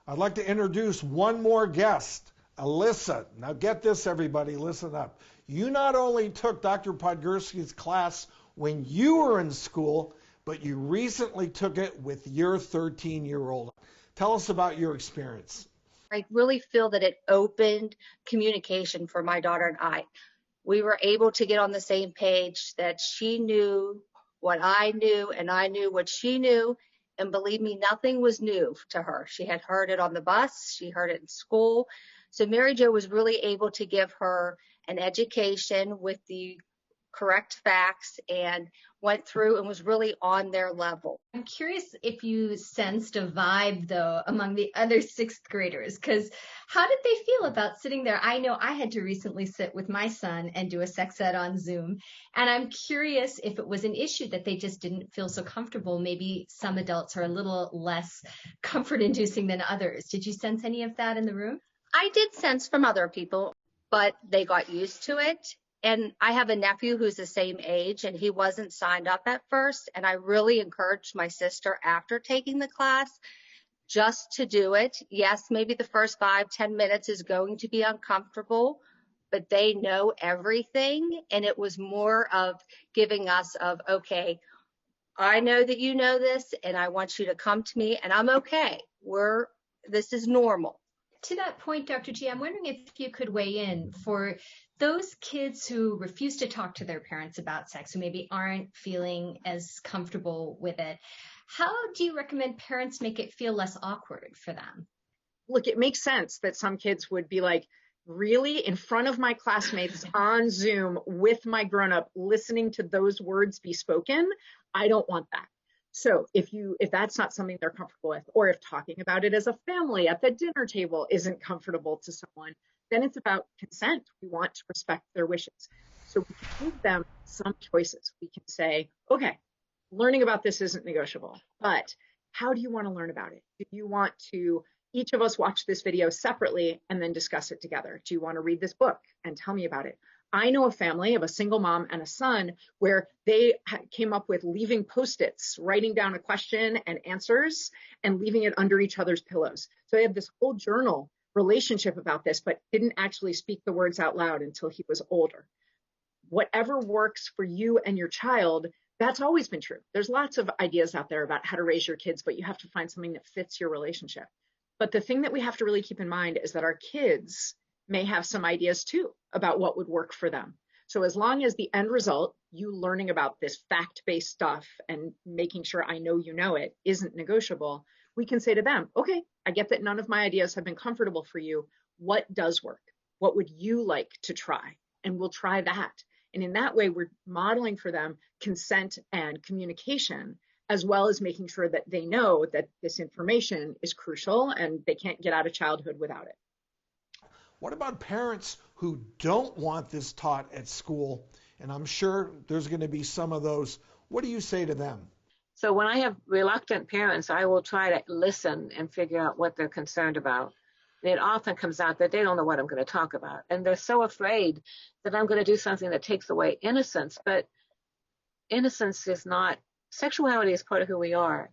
I'd like to introduce one more guest, Elissa. Now get this, everybody, listen up. You not only took Dr. Podgurski's class when you were in school, but you recently took it with your 13-year-old. Tell us about your experience. I really feel that it opened communication for my daughter and I. We were able to get on the same page, that she knew what I knew and I knew what she knew. And believe me, nothing was new to her. She had heard it on the bus. She heard it in school. So Mary Jo was really able to give her an education with the correct facts and went through and was really on their level. I'm curious if you sensed a vibe, though, among the other sixth graders, because how did they feel about sitting there? I know I had to recently sit with my son and do a sex ed on Zoom, and I'm curious if it was an issue that they just didn't feel so comfortable. Maybe some adults are a little less comfort-inducing than others. Did you sense any of that in the room? I did sense from other people, but they got used to it. And I have a nephew who's the same age, and he wasn't signed up at first. And I really encouraged my sister after taking the class just to do it. Yes, maybe the first 5-10 minutes is going to be uncomfortable, but they know everything. And it was more of giving us of, okay, I know that you know this, and I want you to come to me, and I'm okay. This is normal. To that point, Dr. G, I'm wondering if you could weigh in for those kids who refuse to talk to their parents about sex, who maybe aren't feeling as comfortable with it. How do you recommend parents make it feel less awkward for them? Look, it makes sense that some kids would be like, really, in front of my classmates on Zoom with my grown-up, listening to those words be spoken? I don't want that. So if that's not something they're comfortable with, or if talking about it as a family at the dinner table isn't comfortable to someone, then it's about consent. We want to respect their wishes. So we can give them some choices. We can say, okay, learning about this isn't negotiable, but how do you want to learn about it? Do you want to, each of us watch this video separately and then discuss it together? Do you want to read this book and tell me about it? I know a family of a single mom and a son where they came up with leaving Post-its, writing down a question and answers and leaving it under each other's pillows. So they have this whole journal relationship about this, but didn't actually speak the words out loud until he was older. Whatever works for you and your child, that's always been true. There's lots of ideas out there about how to raise your kids, but you have to find something that fits your relationship. But the thing that we have to really keep in mind is that our kids may have some ideas too about what would work for them. So as long as the end result, you learning about this fact-based stuff and making sure I know you know it, isn't negotiable, we can say to them, okay, I get that none of my ideas have been comfortable for you. What does work? What would you like to try? And we'll try that. And in that way, we're modeling for them consent and communication, as well as making sure that they know that this information is crucial and they can't get out of childhood without it. What about parents who don't want this taught at school? And I'm sure there's going to be some of those. What do you say to them? So when I have reluctant parents, I will try to listen and figure out what they're concerned about. And it often comes out that they don't know what I'm going to talk about. And they're so afraid that I'm going to do something that takes away innocence. But innocence is not, sexuality is part of who we are.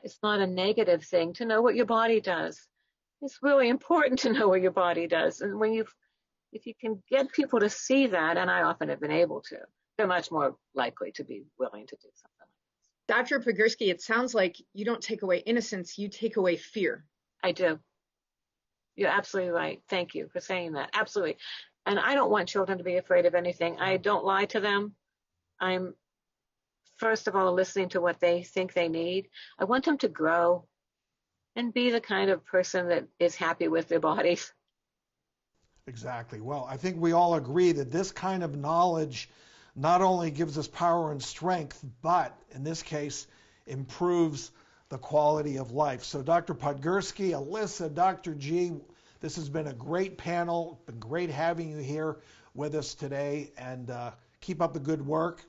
It's not a negative thing to know what your body does. It's really important to know what your body does. And if you can get people to see that, and I often have been able to, they're much more likely to be willing to do something like this. Dr. Podgurski, it sounds like you don't take away innocence, you take away fear. I do. You're absolutely right. Thank you for saying that. Absolutely. And I don't want children to be afraid of anything. I don't lie to them. I'm, first of all, listening to what they think they need. I want them to grow and be the kind of person that is happy with their bodies. Exactly. Well, I think we all agree that this kind of knowledge not only gives us power and strength, but in this case, improves the quality of life. So Dr. Podgurski, Elissa, Dr. G, this has been a great panel. It's been great having you here with us today, and keep up the good work.